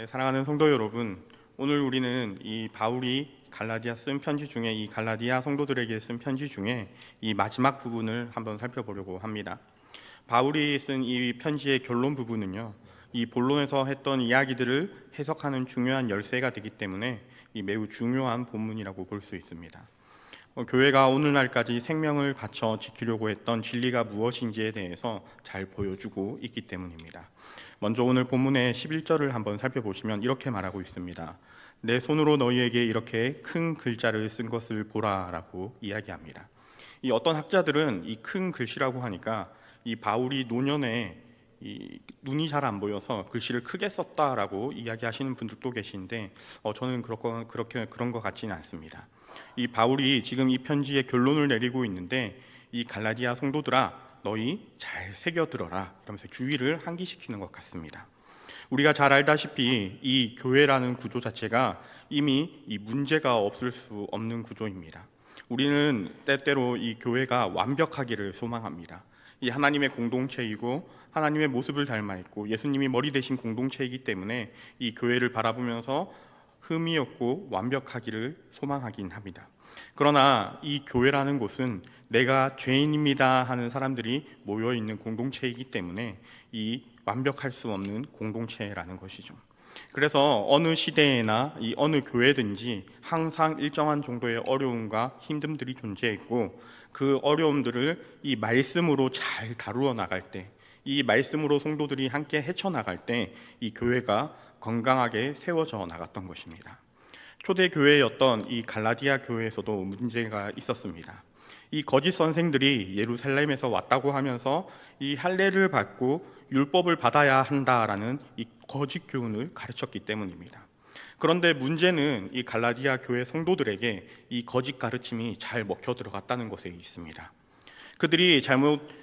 네, 사랑하는 성도 여러분, 오늘 우리는 이 바울이 갈라디아 쓴 편지 중에 이 갈라디아 성도들에게 쓴 편지 중에 이 마지막 부분을 한번 살펴보려고 합니다. 바울이 쓴 이 편지의 결론 부분은요, 이 본론에서 했던 이야기들을 해석하는 중요한 열쇠가 되기 때문에 이 매우 중요한 본문이라고 볼 수 있습니다. 교회가 오늘날까지 생명을 바쳐 지키려고 했던 진리가 무엇인지에 대해서 잘 보여주고 있기 때문입니다. 먼저 오늘 본문의 11절을 한번 살펴보시면 이렇게 말하고 있습니다. 내 손으로 너희에게 이렇게 큰 글자를 쓴 것을 보라 라고 이야기합니다. 이 어떤 학자들은 이 큰 글씨라고 하니까 이 바울이 노년에 눈이 잘 안 보여서 글씨를 크게 썼다라고 이야기하시는 분들도 계신데 저는 그런 것 같지는 않습니다. 이 바울이 지금 이 편지의 결론을 내리고 있는데 이 갈라디아 성도들아 너희 잘 새겨들어라 이러면서 주의를 환기시키는 것 같습니다. 우리가 잘 알다시피 이 교회라는 구조 자체가 이미 이 문제가 없을 수 없는 구조입니다. 우리는 때때로 이 교회가 완벽하기를 소망합니다. 이 하나님의 공동체이고 하나님의 모습을 닮아 있고 예수님이 머리 대신 공동체이기 때문에 이 교회를 바라보면서 흠이 없고 완벽하기를 소망하긴 합니다. 그러나 이 교회라는 곳은 내가 죄인입니다 하는 사람들이 모여있는 공동체이기 때문에 이 완벽할 수 없는 공동체라는 것이죠. 그래서 어느 시대에나 이 어느 교회든지 항상 일정한 정도의 어려움과 힘듦들이 존재했고 그 어려움들을 이 말씀으로 잘 다루어 나갈 때, 이 말씀으로 성도들이 함께 헤쳐나갈 때 이 교회가 건강하게 세워져 나갔던 것입니다. 초대 교회였던 이 갈라디아 교회에서도 문제가 있었습니다. 이 거짓 선생들이 예루살렘에서 왔다고 하면서 이 할례를 받고 율법을 받아야 한다라는 이 거짓 교훈을 가르쳤기 때문입니다. 그런데 문제는 이 갈라디아 교회 성도들에게 이 거짓 가르침이 잘 먹혀 들어갔다는 것에 있습니다. 그들이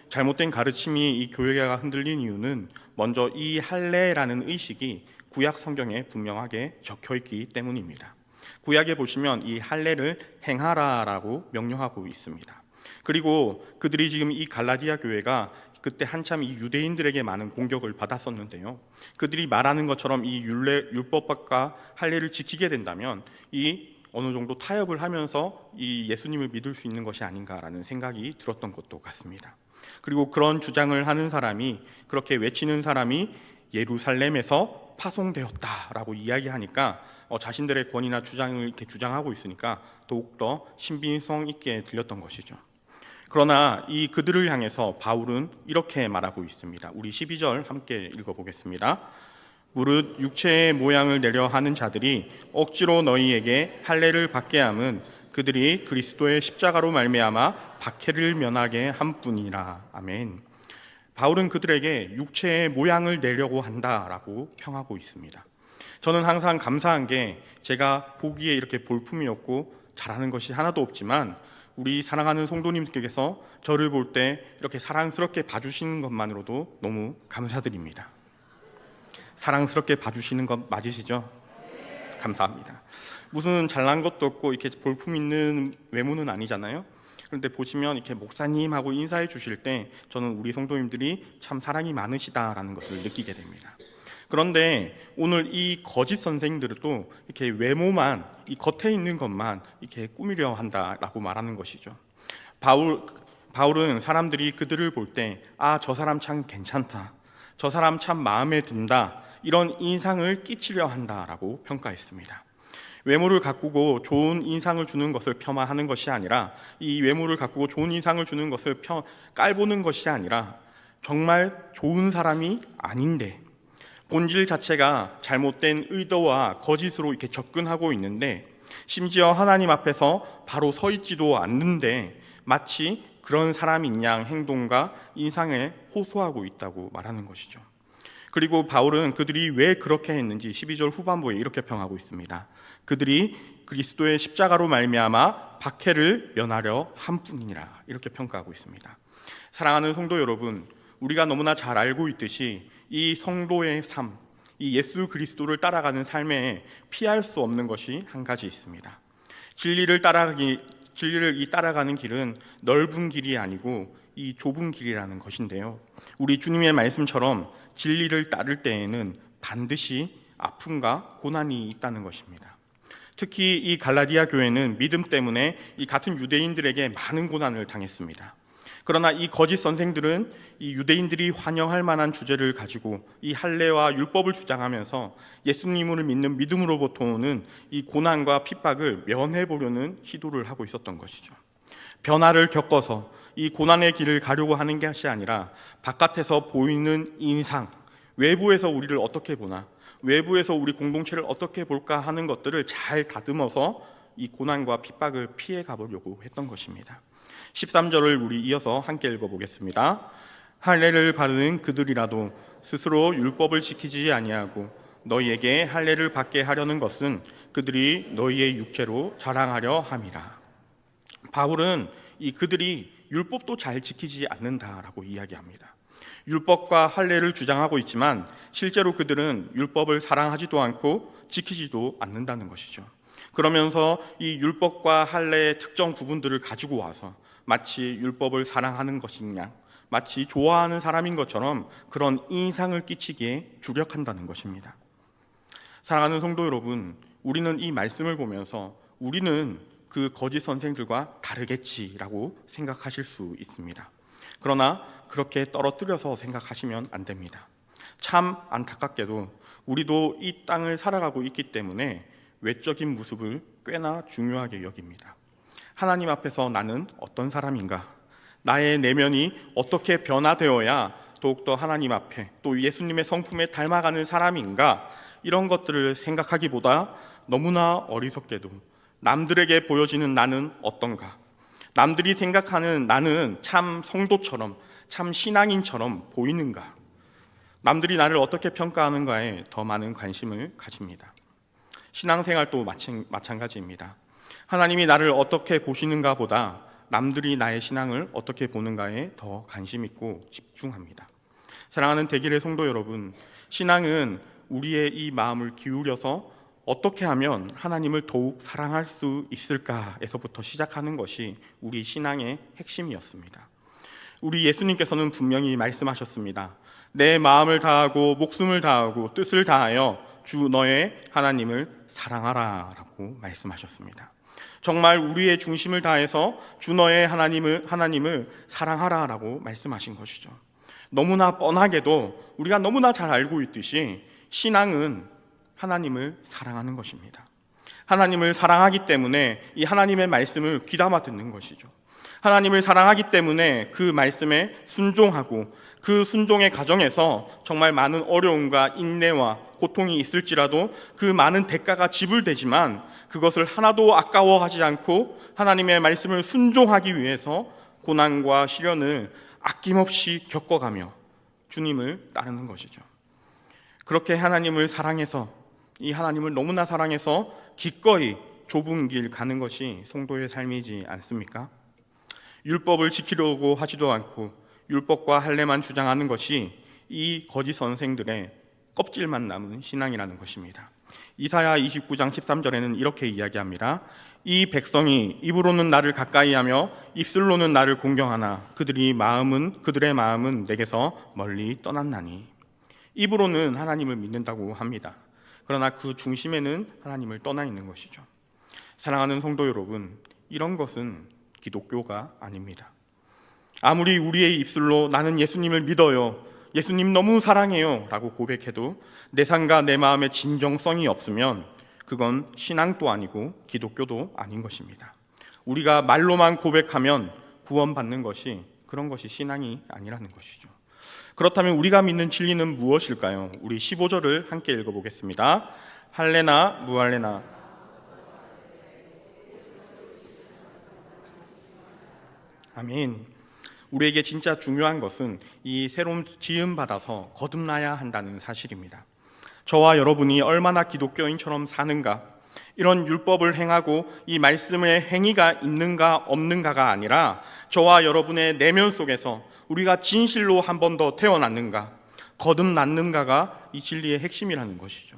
잘못된 가르침이 이 교회가 흔들린 이유는 먼저 이 할례라는 의식이 구약 성경에 분명하게 적혀 있기 때문입니다. 구약에 보시면 이 할례를 행하라라고 명령하고 있습니다. 그리고 그들이 지금 이 갈라디아 교회가 그때 한참 이 유대인들에게 많은 공격을 받았었는데요. 그들이 말하는 것처럼 이 율법과 할례를 지키게 된다면 이 어느 정도 타협을 하면서 이 예수님을 믿을 수 있는 것이 아닌가라는 생각이 들었던 것도 같습니다. 그리고 그런 주장을 하는 사람이, 그렇게 외치는 사람이 예루살렘에서 파송되었다라고 이야기하니까 자신들의 권위나 주장을 이렇게 주장하고 있으니까 더욱더 신빙성 있게 들렸던 것이죠. 그러나 이 그들을 향해서 바울은 이렇게 말하고 있습니다. 우리 12절 함께 읽어보겠습니다. 무릇 육체의 모양을 내려 하는 자들이 억지로 너희에게 할례를 받게 함은 그들이 그리스도의 십자가로 말미암아 박해를 면하게 함뿐이라. 아멘. 바울은 그들에게 육체의 모양을 내려고 한다라고 평하고 있습니다. 저는 항상 감사한 게 제가 보기에 이렇게 볼품이 없고 잘하는 것이 하나도 없지만 우리 사랑하는 성도님들께서 저를 볼 때 이렇게 사랑스럽게 봐주시는 것만으로도 너무 감사드립니다. 사랑스럽게 봐주시는 것 맞으시죠? 감사합니다. 무슨 잘난 것도 없고 이렇게 볼품 있는 외모는 아니잖아요. 그런데 보시면 이렇게 목사님하고 인사해 주실 때 저는 우리 성도님들이 참 사랑이 많으시다라는 것을 느끼게 됩니다. 그런데 오늘 이 거짓 선생들도 이렇게 외모만, 이 겉에 있는 것만 이렇게 꾸미려 한다라고 말하는 것이죠. 바울은 사람들이 그들을 볼 때 저 사람 참 괜찮다, 저 사람 참 마음에 든다, 이런 인상을 끼치려 한다라고 평가했습니다. 외모를 가꾸고 좋은 인상을 주는 것을 폄하하는 것이 아니라, 이 외모를 가꾸고 좋은 인상을 주는 것을 깔보는 것이 아니라 정말 좋은 사람이 아닌데 본질 자체가 잘못된 의도와 거짓으로 이렇게 접근하고 있는데 심지어 하나님 앞에서 바로 서 있지도 않는데 마치 그런 사람인 양 행동과 인상에 호소하고 있다고 말하는 것이죠. 그리고 바울은 그들이 왜 그렇게 했는지 12절 후반부에 이렇게 평하고 있습니다. 그들이 그리스도의 십자가로 말미암아 박해를 면하려 함뿐이니라, 이렇게 평가하고 있습니다. 사랑하는 성도 여러분, 우리가 너무나 잘 알고 있듯이 이 성도의 삶, 이 예수 그리스도를 따라가는 삶에 피할 수 없는 것이 한 가지 있습니다. 진리를 따라가는 길은 넓은 길이 아니고 이 좁은 길이라는 것인데요. 우리 주님의 말씀처럼 진리를 따를 때에는 반드시 아픔과 고난이 있다는 것입니다. 특히 이 갈라디아 교회는 믿음 때문에 이 같은 유대인들에게 많은 고난을 당했습니다. 그러나 이 거짓 선생들은 이 유대인들이 환영할 만한 주제를 가지고 이 할례와 율법을 주장하면서 예수님을 믿는 믿음으로부터 오는 이 고난과 핍박을 면해 보려는 시도를 하고 있었던 것이죠. 변화를 겪어서 이 고난의 길을 가려고 하는 것이 아니라 바깥에서 보이는 인상, 외부에서 우리를 어떻게 보나, 외부에서 우리 공동체를 어떻게 볼까 하는 것들을 잘 다듬어서 이 고난과 핍박을 피해 가보려고 했던 것입니다. 13절을 우리 이어서 함께 읽어보겠습니다. 할례를 바르는 그들이라도 스스로 율법을 지키지 아니하고 너희에게 할례를 받게 하려는 것은 그들이 너희의 육체로 자랑하려 함이라. 바울은 이 그들이 율법도 잘 지키지 않는다라고 이야기합니다. 율법과 할례를 주장하고 있지만 실제로 그들은 율법을 사랑하지도 않고 지키지도 않는다는 것이죠. 그러면서 이 율법과 할례의 특정 부분들을 가지고 와서 마치 율법을 사랑하는 것이냐, 마치 좋아하는 사람인 것처럼 그런 인상을 끼치기에 주력한다는 것입니다. 사랑하는 성도 여러분, 우리는 이 말씀을 보면서 우리는 그 거짓 선생들과 다르겠지라고 생각하실 수 있습니다. 그러나 그렇게 떨어뜨려서 생각하시면 안 됩니다. 참 안타깝게도 우리도 이 땅을 살아가고 있기 때문에 외적인 모습을 꽤나 중요하게 여깁니다. 하나님 앞에서 나는 어떤 사람인가? 나의 내면이 어떻게 변화되어야 더욱더 하나님 앞에 또 예수님의 성품에 닮아가는 사람인가? 이런 것들을 생각하기보다 너무나 어리석게도 남들에게 보여지는 나는 어떤가? 남들이 생각하는 나는 참 성도처럼, 참 신앙인처럼 보이는가? 남들이 나를 어떻게 평가하는가에 더 많은 관심을 가집니다. 신앙생활도 마찬가지입니다. 하나님이 나를 어떻게 보시는가 보다 남들이 나의 신앙을 어떻게 보는가에 더 관심 있고 집중합니다. 사랑하는 대길의 성도 여러분, 신앙은 우리의 이 마음을 기울여서 어떻게 하면 하나님을 더욱 사랑할 수 있을까에서부터 시작하는 것이 우리 신앙의 핵심이었습니다. 우리 예수님께서는 분명히 말씀하셨습니다. 내 마음을 다하고 목숨을 다하고 뜻을 다하여 주 너의 하나님을 사랑하라 라고 말씀하셨습니다. 정말 우리의 중심을 다해서 주 너의 하나님을 사랑하라 라고 말씀하신 것이죠. 너무나 뻔하게도 우리가 너무나 잘 알고 있듯이 신앙은 하나님을 사랑하는 것입니다. 하나님을 사랑하기 때문에 이 하나님의 말씀을 귀담아 듣는 것이죠. 하나님을 사랑하기 때문에 그 말씀에 순종하고 그 순종의 과정에서 정말 많은 어려움과 인내와 고통이 있을지라도 그 많은 대가가 지불되지만 그것을 하나도 아까워하지 않고 하나님의 말씀을 순종하기 위해서 고난과 시련을 아낌없이 겪어가며 주님을 따르는 것이죠. 그렇게 하나님을 사랑해서 이 하나님을 너무나 사랑해서 기꺼이 좁은 길 가는 것이 성도의 삶이지 않습니까? 율법을 지키려고 하지도 않고 율법과 할례만 주장하는 것이 이 거짓 선생들의 껍질만 남은 신앙이라는 것입니다. 이사야 29장 13절에는 이렇게 이야기합니다. 이 백성이 입으로는 나를 가까이하며 입술로는 나를 공경하나 그들의 마음은 내게서 멀리 떠났나니. 입으로는 하나님을 믿는다고 합니다. 그러나 그 중심에는 하나님을 떠나 있는 것이죠. 사랑하는 성도 여러분, 이런 것은 기독교가 아닙니다. 아무리 우리의 입술로 나는 예수님을 믿어요, 예수님 너무 사랑해요 라고 고백해도 내 삶과 내 마음의 진정성이 없으면 그건 신앙도 아니고 기독교도 아닌 것입니다. 우리가 말로만 고백하면 구원받는 것이 그런 것이 신앙이 아니라는 것이죠. 그렇다면 우리가 믿는 진리는 무엇일까요? 우리 15절을 함께 읽어보겠습니다. 할례나 무할례나 아멘. 우리에게 진짜 중요한 것은 이 새로운 지음 받아서 거듭나야 한다는 사실입니다. 저와 여러분이 얼마나 기독교인처럼 사는가, 이런 율법을 행하고 이 말씀의 행위가 있는가 없는가가 아니라 저와 여러분의 내면 속에서 우리가 진실로 한 번 더 태어났는가, 거듭났는가가 이 진리의 핵심이라는 것이죠.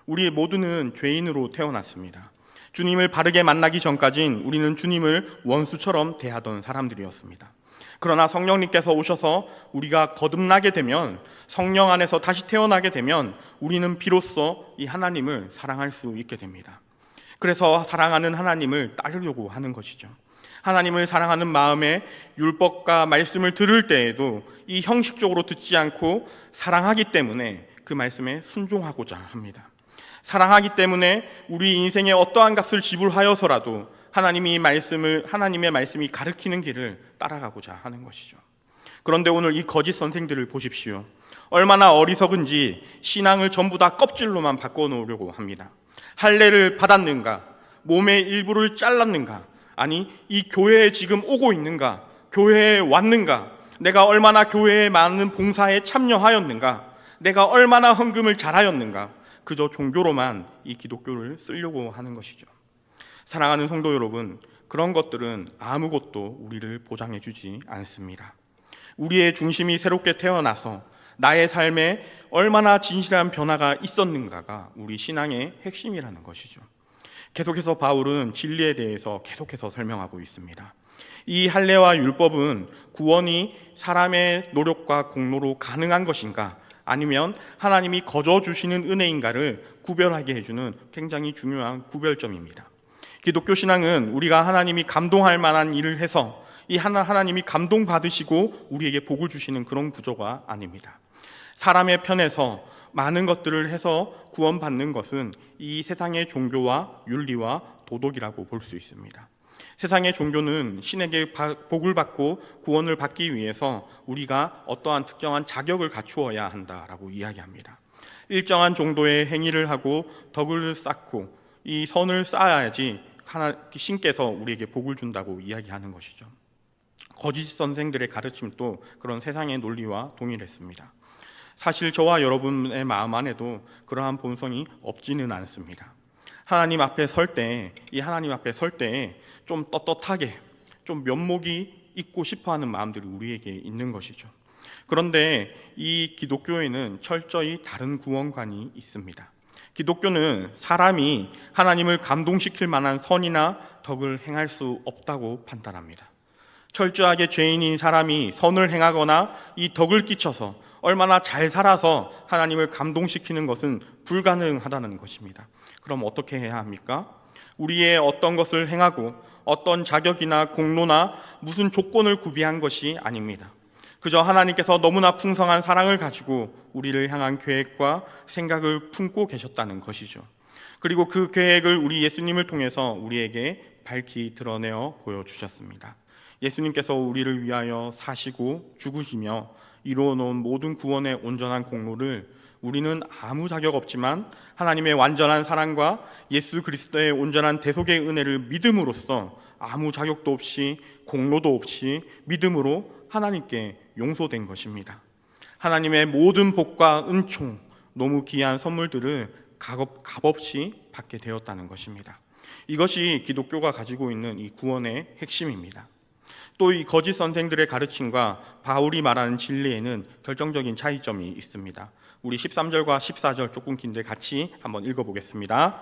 우리 모두는 죄인으로 태어났습니다. 주님을 바르게 만나기 전까진 우리는 주님을 원수처럼 대하던 사람들이었습니다. 그러나 성령님께서 오셔서 우리가 거듭나게 되면, 성령 안에서 다시 태어나게 되면 우리는 비로소 이 하나님을 사랑할 수 있게 됩니다. 그래서 사랑하는 하나님을 따르려고 하는 것이죠. 하나님을 사랑하는 마음에 율법과 말씀을 들을 때에도 이 형식적으로 듣지 않고 사랑하기 때문에 그 말씀에 순종하고자 합니다. 사랑하기 때문에 우리 인생에 어떠한 값을 지불하여서라도 하나님의 말씀이 가르치는 길을 따라가고자 하는 것이죠. 그런데 오늘 이 거짓 선생들을 보십시오. 얼마나 어리석은지 신앙을 전부 다 껍질로만 바꿔놓으려고 합니다. 할례를 받았는가? 몸의 일부를 잘랐는가? 아니, 이 교회에 지금 오고 있는가? 교회에 왔는가? 내가 얼마나 교회에 많은 봉사에 참여하였는가? 내가 얼마나 헌금을 잘하였는가? 그저 종교로만 이 기독교를 쓰려고 하는 것이죠. 사랑하는 성도 여러분, 그런 것들은 아무것도 우리를 보장해 주지 않습니다. 우리의 중심이 새롭게 태어나서 나의 삶에 얼마나 진실한 변화가 있었는가가 우리 신앙의 핵심이라는 것이죠. 계속해서 바울은 진리에 대해서 계속해서 설명하고 있습니다. 이 할례와 율법은 구원이 사람의 노력과 공로로 가능한 것인가, 아니면 하나님이 거저 주시는 은혜인가를 구별하게 해주는 굉장히 중요한 구별점입니다. 기독교 신앙은 우리가 하나님이 감동할 만한 일을 해서 이 하나님이 감동받으시고 우리에게 복을 주시는 그런 구조가 아닙니다. 사람의 편에서 많은 것들을 해서 구원받는 것은 이 세상의 종교와 윤리와 도덕이라고 볼 수 있습니다. 세상의 종교는 신에게 복을 받고 구원을 받기 위해서 우리가 어떠한 특정한 자격을 갖추어야 한다라고 이야기합니다. 일정한 정도의 행위를 하고 덕을 쌓고 이 선을 쌓아야지 신께서 우리에게 복을 준다고 이야기하는 것이죠. 거짓 선생들의 가르침도 그런 세상의 논리와 동일했습니다. 사실 저와 여러분의 마음 안에도 그러한 본성이 없지는 않습니다. 하나님 앞에 설 때, 좀 떳떳하게, 좀 면목이 있고 싶어하는 마음들이 우리에게 있는 것이죠. 그런데 이 기독교에는 철저히 다른 구원관이 있습니다. 기독교는 사람이 하나님을 감동시킬 만한 선이나 덕을 행할 수 없다고 판단합니다. 철저하게 죄인인 사람이 선을 행하거나 이 덕을 끼쳐서 얼마나 잘 살아서 하나님을 감동시키는 것은 불가능하다는 것입니다. 그럼 어떻게 해야 합니까? 우리의 어떤 것을 행하고 어떤 자격이나 공로나 무슨 조건을 구비한 것이 아닙니다. 그저 하나님께서 너무나 풍성한 사랑을 가지고 우리를 향한 계획과 생각을 품고 계셨다는 것이죠. 그리고 그 계획을 우리 예수님을 통해서 우리에게 밝히 드러내어 보여주셨습니다. 예수님께서 우리를 위하여 사시고 죽으시며 이루어 놓은 모든 구원의 온전한 공로를 우리는 아무 자격 없지만 하나님의 완전한 사랑과 예수 그리스도의 온전한 대속의 은혜를 믿음으로써 아무 자격도 없이 공로도 없이 믿음으로 하나님께 용서된 것입니다. 하나님의 모든 복과 은총, 너무 귀한 선물들을 값없이 받게 되었다는 것입니다. 이것이 기독교가 가지고 있는 이 구원의 핵심입니다. 또 이 거짓 선생들의 가르침과 바울이 말하는 진리에는 결정적인 차이점이 있습니다. 우리 13절과 14절 조금 긴데 같이 한번 읽어보겠습니다.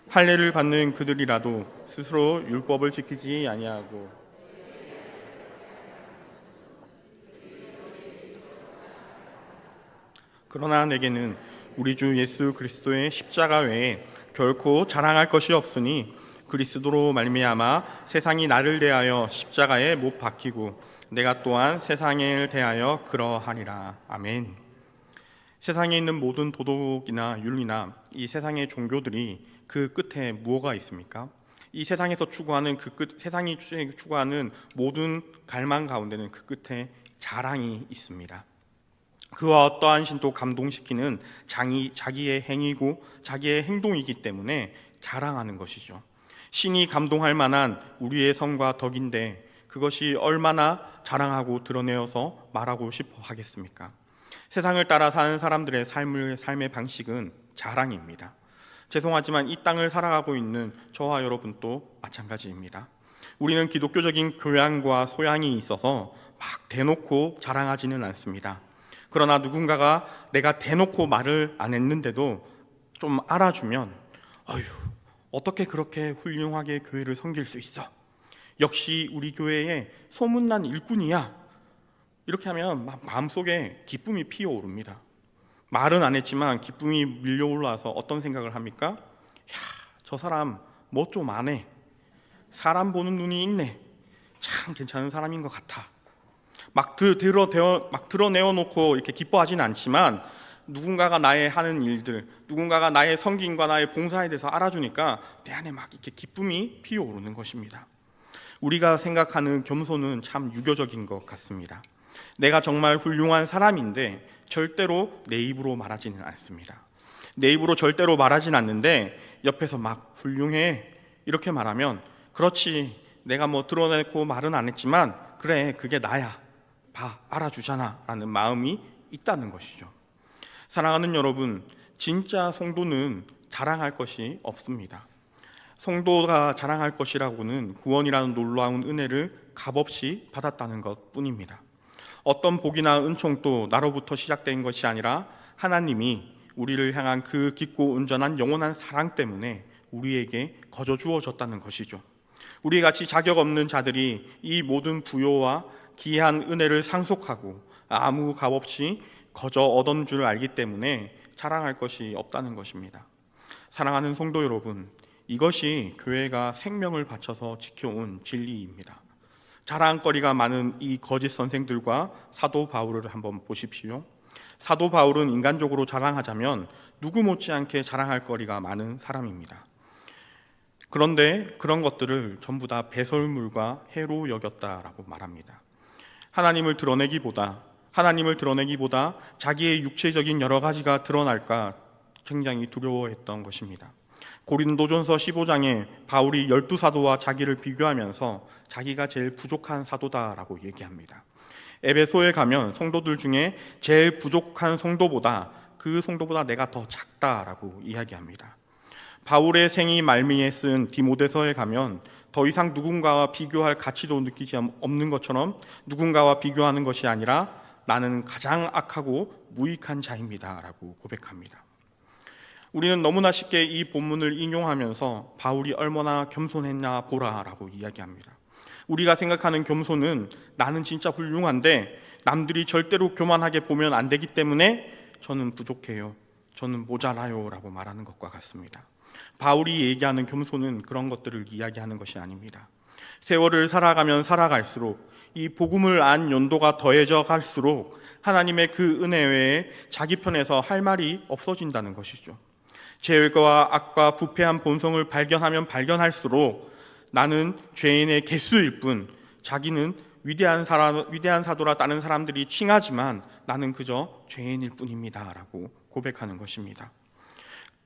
할례를 받는 그들이라도 스스로 율법을 지키지 아니하고 그러나 내게는 우리 주 예수 그리스도의 십자가 외에 결코 자랑할 것이 없으니 그리스도로 말미암아 세상이 나를 대하여 십자가에 못 박히고 내가 또한 세상을 대하여 그러하리라. 아멘. 세상에 있는 모든 도덕이나 윤리나 이 세상의 종교들이 그 끝에 무엇가 있습니까? 이 세상에서 추구하는 세상이 추구하는 모든 갈망 가운데는 그 끝에 자랑이 있습니다. 그와 어떠한 신도 감동시키는 자기의 행위고 자기의 행동이기 때문에 자랑하는 것이죠. 신이 감동할 만한 우리의 성과 덕인데 그것이 얼마나 자랑하고 드러내어서 말하고 싶어 하겠습니까? 세상을 따라 사는 사람들의 삶의 방식은 자랑입니다. 죄송하지만 이 땅을 살아가고 있는 저와 여러분도 마찬가지입니다. 우리는 기독교적인 교양과 소양이 있어서 막 대놓고 자랑하지는 않습니다. 그러나 누군가가 내가 대놓고 말을 안 했는데도 좀 알아주면 어휴, 어떻게 그렇게 훌륭하게 교회를 섬길 수 있어? 역시 우리 교회의 소문난 일꾼이야 이렇게 하면 막 마음속에 기쁨이 피어오릅니다. 말은 안 했지만 기쁨이 밀려올라서 어떤 생각을 합니까? 야, 저 사람 뭐 좀 아네. 사람 보는 눈이 있네. 참 괜찮은 사람인 것 같아. 막 드러내어 놓고 이렇게 기뻐하지는 않지만 누군가가 나의 하는 일들, 누군가가 나의 섬김과 나의 봉사에 대해서 알아주니까 내 안에 막 이렇게 기쁨이 피어오르는 것입니다. 우리가 생각하는 겸손은 참 유교적인 것 같습니다. 내가 정말 훌륭한 사람인데 절대로 내 입으로 말하지는 않습니다. 내 입으로 절대로 말하진 않는데 옆에서 막 훌륭해 이렇게 말하면 그렇지, 내가 뭐 드러내고 말은 안 했지만 그래, 그게 나야, 봐, 알아주잖아 라는 마음이 있다는 것이죠. 사랑하는 여러분, 진짜 성도는 자랑할 것이 없습니다. 성도가 자랑할 것이라고는 구원이라는 놀라운 은혜를 값없이 받았다는 것 뿐입니다. 어떤 복이나 은총도 나로부터 시작된 것이 아니라 하나님이 우리를 향한 그 깊고 온전한 영원한 사랑 때문에 우리에게 거저 주어졌다는 것이죠. 우리같이 자격 없는 자들이 이 모든 부요와 귀한 은혜를 상속하고 아무 값없이 거저 얻은 줄 알기 때문에 자랑할 것이 없다는 것입니다. 사랑하는 성도 여러분, 이것이 교회가 생명을 바쳐서 지켜온 진리입니다. 자랑거리가 많은 이 거짓 선생들과 사도 바울을 한번 보십시오. 사도 바울은 인간적으로 자랑하자면 누구 못지않게 자랑할 거리가 많은 사람입니다. 그런데 그런 것들을 전부 다 배설물과 해로 여겼다라고 말합니다. 하나님을 드러내기보다 자기의 육체적인 여러 가지가 드러날까 굉장히 두려워했던 것입니다. 고린도전서 15장에 바울이 12사도와 자기를 비교하면서 자기가 제일 부족한 사도다라고 얘기합니다. 에베소에 가면 성도들 중에 제일 부족한 성도보다 그 성도보다 내가 더 작다라고 이야기합니다. 바울의 생이 말미에 쓴 디모데서에 가면 더 이상 누군가와 비교할 가치도 느끼지 없는 것처럼 누군가와 비교하는 것이 아니라 나는 가장 악하고 무익한 자입니다 라고 고백합니다. 우리는 너무나 쉽게 이 본문을 인용하면서 바울이 얼마나 겸손했나 보라라고 이야기합니다. 우리가 생각하는 겸손은 나는 진짜 훌륭한데 남들이 절대로 교만하게 보면 안 되기 때문에 저는 부족해요, 저는 모자라요 라고 말하는 것과 같습니다. 바울이 얘기하는 겸손은 그런 것들을 이야기하는 것이 아닙니다. 세월을 살아가면 살아갈수록 이 복음을 안 연도가 더해져 갈수록 하나님의 그 은혜 외에 자기 편에서 할 말이 없어진다는 것이죠. 죄와 악과 부패한 본성을 발견하면 발견할수록 나는 죄인의 개수일 뿐, 자기는 위대한 사도라 다른 사람들이 칭하지만 나는 그저 죄인일 뿐입니다 라고 고백하는 것입니다.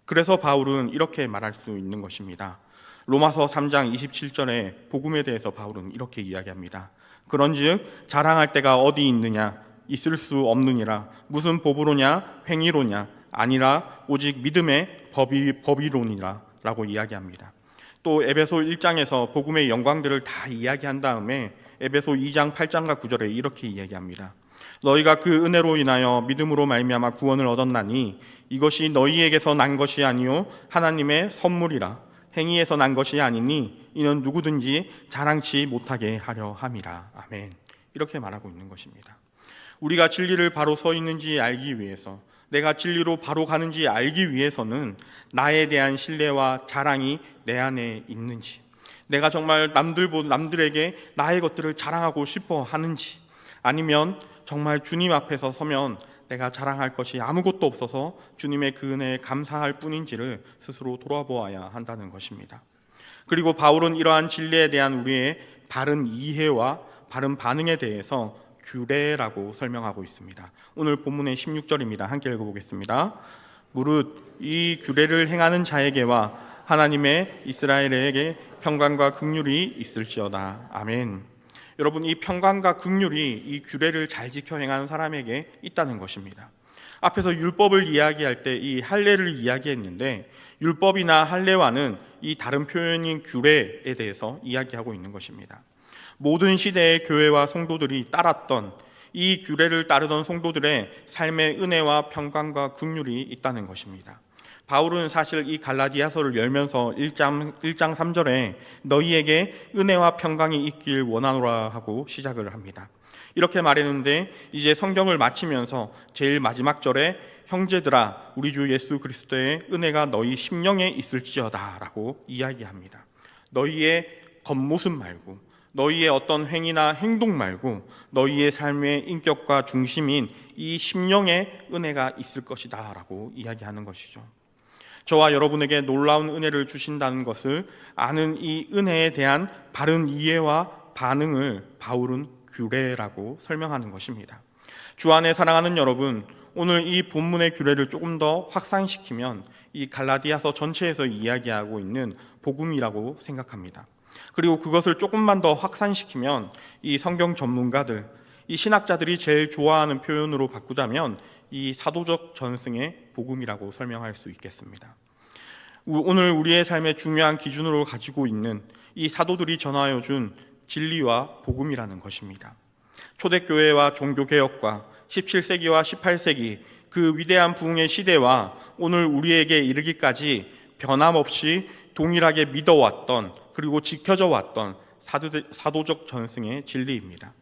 그래서 바울은 이렇게 말할 수 있는 것입니다. 로마서 3장 27절에 복음에 대해서 바울은 이렇게 이야기합니다. 그런즉 자랑할 데가 어디 있느냐, 있을 수 없느니라. 무슨 법으로냐, 행위로냐, 아니라 오직 믿음의 법이로니라 라고 이야기합니다. 또 에베소 1장에서 복음의 영광들을 다 이야기한 다음에 에베소 2장 8장과 9절에 이렇게 이야기합니다. 너희가 그 은혜로 인하여 믿음으로 말미암아 구원을 얻었나니 이것이 너희에게서 난 것이 아니요 하나님의 선물이라. 행위에서 난 것이 아니니 이는 누구든지 자랑치 못하게 하려 함이라. 아멘. 이렇게 말하고 있는 것입니다. 우리가 진리를 바로 서 있는지 알기 위해서, 내가 진리로 바로 가는지 알기 위해서는 나에 대한 신뢰와 자랑이 내 안에 있는지, 내가 정말 남들에게 나의 것들을 자랑하고 싶어 하는지, 아니면 정말 주님 앞에서 서면 내가 자랑할 것이 아무것도 없어서 주님의 그 은혜에 감사할 뿐인지를 스스로 돌아보아야 한다는 것입니다. 그리고 바울은 이러한 진리에 대한 우리의 바른 이해와 바른 반응에 대해서 규례라고 설명하고 있습니다. 오늘 본문의 16절입니다. 함께 읽어보겠습니다. 무릇 이 규례를 행하는 자에게와 하나님의 이스라엘에게 평강과 긍휼이 있을지어다. 아멘. 여러분, 이 평강과 긍휼이 이 규례를 잘 지켜 행하는 사람에게 있다는 것입니다. 앞에서 율법을 이야기할 때 이 할례를 이야기했는데 율법이나 할례와는 이 다른 표현인 규례에 대해서 이야기하고 있는 것입니다. 모든 시대의 교회와 성도들이 따랐던 이 규례를 따르던 성도들의 삶의 은혜와 평강과 긍휼이 있다는 것입니다. 바울은 사실 이 갈라디아서를 열면서 1장 3절에 너희에게 은혜와 평강이 있길 원하노라 하고 시작을 합니다. 이렇게 말했는데 이제 성경을 마치면서 제일 마지막 절에 형제들아 우리 주 예수 그리스도의 은혜가 너희 심령에 있을지어다 라고 이야기합니다. 너희의 겉모습 말고, 너희의 어떤 행위나 행동 말고 너희의 삶의 인격과 중심인 이 심령에 은혜가 있을 것이다 라고 이야기하는 것이죠. 저와 여러분에게 놀라운 은혜를 주신다는 것을 아는 이 은혜에 대한 바른 이해와 반응을 바울은 규례라고 설명하는 것입니다. 주 안에 사랑하는 여러분, 오늘 이 본문의 규례를 조금 더 확산시키면 이 갈라디아서 전체에서 이야기하고 있는 복음이라고 생각합니다. 그리고 그것을 조금만 더 확산시키면 이 성경 전문가들, 이 신학자들이 제일 좋아하는 표현으로 바꾸자면 이 사도적 전승의 복음이라고 설명할 수 있겠습니다. 오늘 우리의 삶의 중요한 기준으로 가지고 있는 이 사도들이 전하여 준 진리와 복음이라는 것입니다. 초대교회와 종교개혁과 17세기와 18세기 그 위대한 부흥의 시대와 오늘 우리에게 이르기까지 변함없이 동일하게 믿어왔던 그리고 지켜져 왔던 사도적 전승의 진리입니다.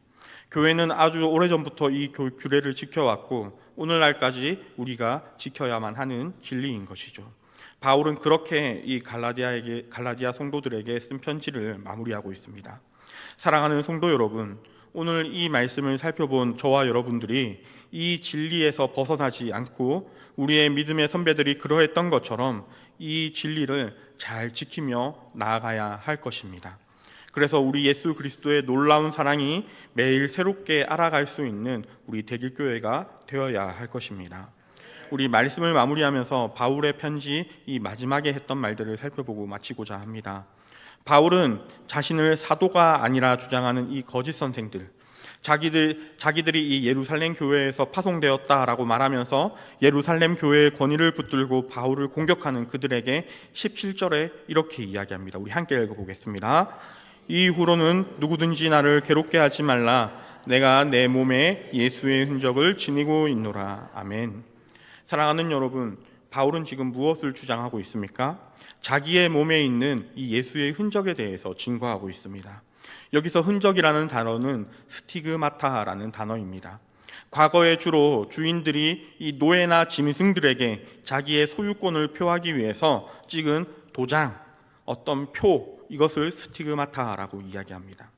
교회는 아주 오래전부터 이 규례를 지켜왔고 오늘날까지 우리가 지켜야만 하는 진리인 것이죠. 바울은 그렇게 이 갈라디아 성도들에게 쓴 편지를 마무리하고 있습니다. 사랑하는 성도 여러분, 오늘 이 말씀을 살펴본 저와 여러분들이 이 진리에서 벗어나지 않고 우리의 믿음의 선배들이 그러했던 것처럼 이 진리를 잘 지키며 나아가야 할 것입니다. 그래서 우리 예수 그리스도의 놀라운 사랑이 매일 새롭게 알아갈 수 있는 우리 대길교회가 되어야 할 것입니다. 우리 말씀을 마무리하면서 바울의 편지 이 마지막에 했던 말들을 살펴보고 마치고자 합니다. 바울은 자신을 사도가 아니라 주장하는 이 거짓 선생들, 자기들이 이 예루살렘 교회에서 파송되었다라고 말하면서 예루살렘 교회의 권위를 붙들고 바울을 공격하는 그들에게 17절에 이렇게 이야기합니다. 우리 함께 읽어보겠습니다. 이후로는 누구든지 나를 괴롭게 하지 말라. 내가 내 몸에 예수의 흔적을 지니고 있노라. 아멘. 사랑하는 여러분, 바울은 지금 무엇을 주장하고 있습니까? 자기의 몸에 있는 이 예수의 흔적에 대해서 증거하고 있습니다. 여기서 흔적이라는 단어는 스티그마타라는 단어입니다. 과거에 주로 주인들이 이 노예나 짐승들에게 자기의 소유권을 표하기 위해서 찍은 도장, 어떤 표, 이것을 스티그마타라고 이야기합니다.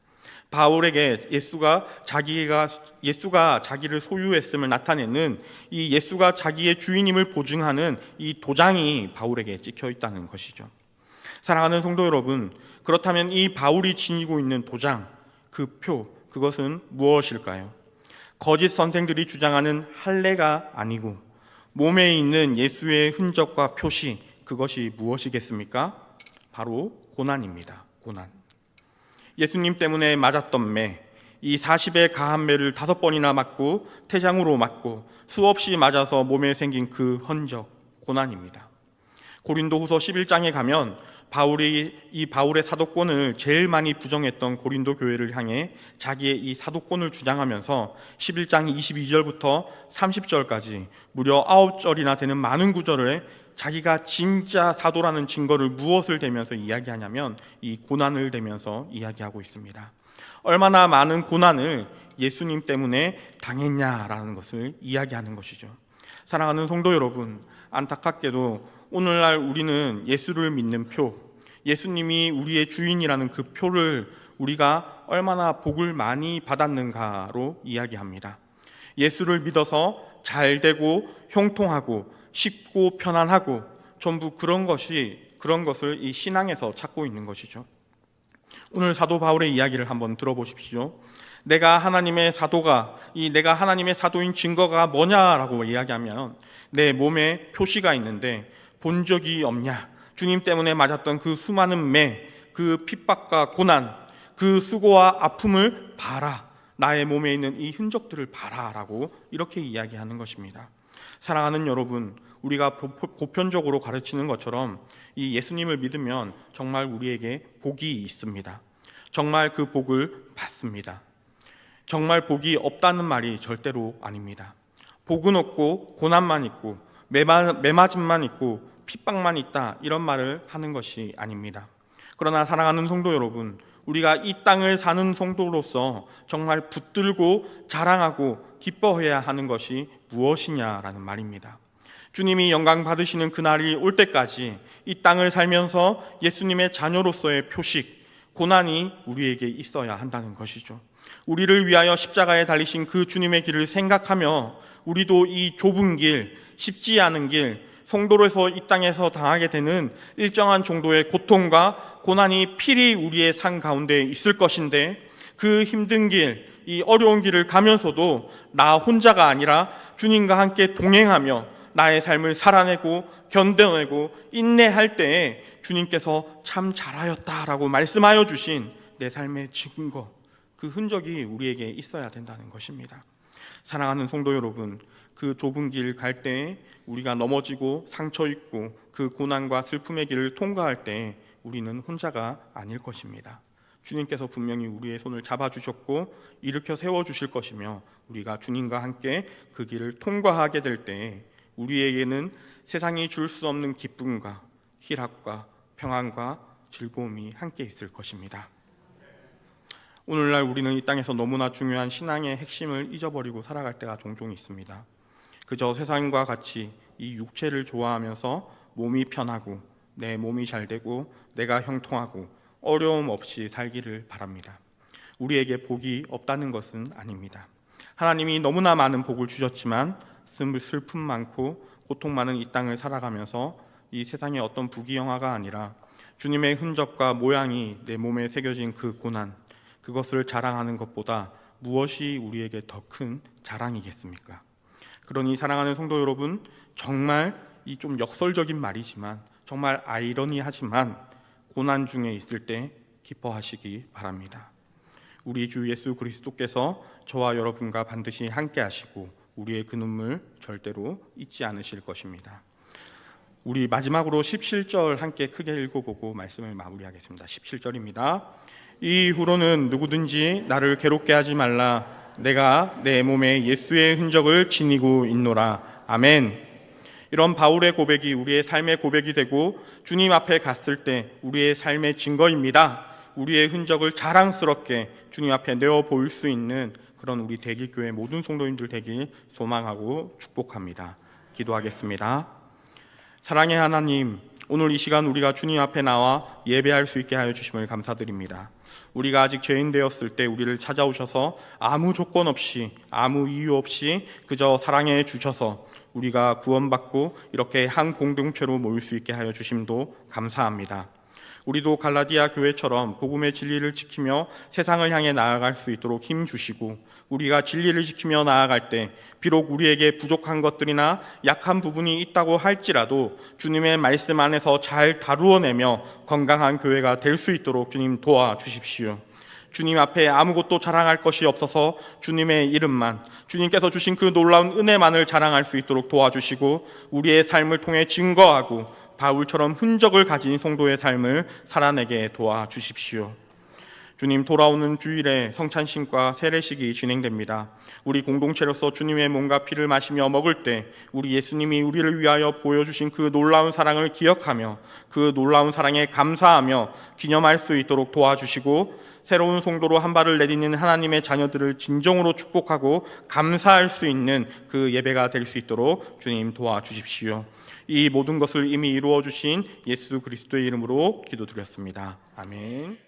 바울에게 예수가 자기를 소유했음을 나타내는 이 예수가 자기의 주인임을 보증하는 이 도장이 바울에게 찍혀 있다는 것이죠. 사랑하는 성도 여러분, 그렇다면 이 바울이 지니고 있는 도장, 그 표, 그것은 무엇일까요? 거짓 선생들이 주장하는 할례가 아니고 몸에 있는 예수의 흔적과 표시, 그것이 무엇이겠습니까? 바로 고난입니다. 고난. 예수님 때문에 맞았던 매, 이 40의 가한 매를 5번이나 맞고 태장으로 맞고 수없이 맞아서 몸에 생긴 그 흔적, 고난입니다. 고린도후서 11장에 가면 바울의 사도권을 제일 많이 부정했던 고린도 교회를 향해 자기의 이 사도권을 주장하면서 11장 22절부터 30절까지 무려 9절이나 되는 많은 구절에 자기가 진짜 사도라는 증거를 무엇을 대면서 이야기하냐면 이 고난을 대면서 이야기하고 있습니다. 얼마나 많은 고난을 예수님 때문에 당했냐라는 것을 이야기하는 것이죠. 사랑하는 성도 여러분, 안타깝게도 오늘날 우리는 예수를 믿는 표, 예수님이 우리의 주인이라는 그 표를 우리가 얼마나 복을 많이 받았는가로 이야기합니다. 예수를 믿어서 잘 되고 형통하고 쉽고 편안하고 전부 그런 것을 이 신앙에서 찾고 있는 것이죠. 오늘 사도 바울의 이야기를 한번 들어보십시오. 내가 하나님의 사도인 증거가 뭐냐라고 이야기하면 내 몸에 표시가 있는데 본 적이 없냐? 주님 때문에 맞았던 그 수많은 매, 그 핍박과 고난, 그 수고와 아픔을 봐라. 나의 몸에 있는 이 흔적들을 봐라 라고 이렇게 이야기하는 것입니다. 사랑하는 여러분, 우리가 보편적으로 가르치는 것처럼 이 예수님을 믿으면 정말 우리에게 복이 있습니다. 정말 그 복을 받습니다. 정말 복이 없다는 말이 절대로 아닙니다. 복은 없고 고난만 있고 매맞음만 있고 핍박만 있다, 이런 말을 하는 것이 아닙니다. 그러나 사랑하는 성도 여러분, 우리가 이 땅을 사는 성도로서 정말 붙들고 자랑하고 기뻐해야 하는 것이 무엇이냐라는 말입니다. 주님이 영광 받으시는 그날이 올 때까지 이 땅을 살면서 예수님의 자녀로서의 표식, 고난이 우리에게 있어야 한다는 것이죠. 우리를 위하여 십자가에 달리신 그 주님의 길을 생각하며 우리도 이 좁은 길, 쉽지 않은 길, 성도로서 이 땅에서 당하게 되는 일정한 정도의 고통과 고난이 필히 우리의 삶 가운데 있을 것인데, 그 힘든 길, 이 어려운 길을 가면서도 나 혼자가 아니라 주님과 함께 동행하며 나의 삶을 살아내고 견뎌내고 인내할 때에 주님께서 참 잘하였다라고 말씀하여 주신 내 삶의 증거, 그 흔적이 우리에게 있어야 된다는 것입니다. 사랑하는 성도 여러분, 그 좁은 길 갈 때에 우리가 넘어지고 상처 입고 그 고난과 슬픔의 길을 통과할 때에 우리는 혼자가 아닐 것입니다. 주님께서 분명히 우리의 손을 잡아주셨고 일으켜 세워주실 것이며, 우리가 주님과 함께 그 길을 통과하게 될 때에 우리에게는 세상이 줄 수 없는 기쁨과 희락과 평안과 즐거움이 함께 있을 것입니다. 오늘날 우리는 이 땅에서 너무나 중요한 신앙의 핵심을 잊어버리고 살아갈 때가 종종 있습니다. 그저 세상과 같이 이 육체를 좋아하면서 몸이 편하고 내 몸이 잘 되고 내가 형통하고 어려움 없이 살기를 바랍니다. 우리에게 복이 없다는 것은 아닙니다. 하나님이 너무나 많은 복을 주셨지만 슬픔 많고 고통 많은 이 땅을 살아가면서 이 세상의 어떤 부귀영화가 아니라 주님의 흔적과 모양이 내 몸에 새겨진 그 고난, 그것을 자랑하는 것보다 무엇이 우리에게 더 큰 자랑이겠습니까? 그러니 사랑하는 성도 여러분, 정말 이 좀 역설적인 말이지만 정말 아이러니하지만 고난 중에 있을 때 기뻐하시기 바랍니다. 우리 주 예수 그리스도께서 저와 여러분과 반드시 함께 하시고 우리의 그 눈물 절대로 잊지 않으실 것입니다. 우리 마지막으로 17절 함께 크게 읽어보고 말씀을 마무리하겠습니다. 17절입니다. 이후로는 누구든지 나를 괴롭게 하지 말라. 내가 내 몸에 예수의 흔적을 지니고 있노라. 아멘. 이런 바울의 고백이 우리의 삶의 고백이 되고 주님 앞에 갔을 때 우리의 삶의 증거입니다. 우리의 흔적을 자랑스럽게 주님 앞에 내어 보일 수 있는 그런 우리 대길교회 모든 성도님들 되길 소망하고 축복합니다. 기도하겠습니다. 사랑의 하나님, 오늘 이 시간 우리가 주님 앞에 나와 예배할 수 있게 하여 주심을 감사드립니다. 우리가 아직 죄인 되었을 때 우리를 찾아오셔서 아무 조건 없이 아무 이유 없이 그저 사랑해 주셔서 우리가 구원받고 이렇게 한 공동체로 모일 수 있게 하여 주심도 감사합니다. 우리도 갈라디아 교회처럼 복음의 진리를 지키며 세상을 향해 나아갈 수 있도록 힘 주시고, 우리가 진리를 지키며 나아갈 때 비록 우리에게 부족한 것들이나 약한 부분이 있다고 할지라도 주님의 말씀 안에서 잘 다루어내며 건강한 교회가 될 수 있도록 주님 도와주십시오. 주님 앞에 아무것도 자랑할 것이 없어서 주님의 이름만, 주님께서 주신 그 놀라운 은혜만을 자랑할 수 있도록 도와주시고, 우리의 삶을 통해 증거하고 바울처럼 흔적을 가진 성도의 삶을 살아내게 도와주십시오. 주님, 돌아오는 주일에 성찬식과 세례식이 진행됩니다. 우리 공동체로서 주님의 몸과 피를 마시며 먹을 때 우리 예수님이 우리를 위하여 보여주신 그 놀라운 사랑을 기억하며 그 놀라운 사랑에 감사하며 기념할 수 있도록 도와주시고, 새로운 성도로 한 발을 내딛는 하나님의 자녀들을 진정으로 축복하고 감사할 수 있는 그 예배가 될 수 있도록 주님 도와주십시오. 이 모든 것을 이미 이루어 주신 예수 그리스도의 이름으로 기도드렸습니다. 아멘.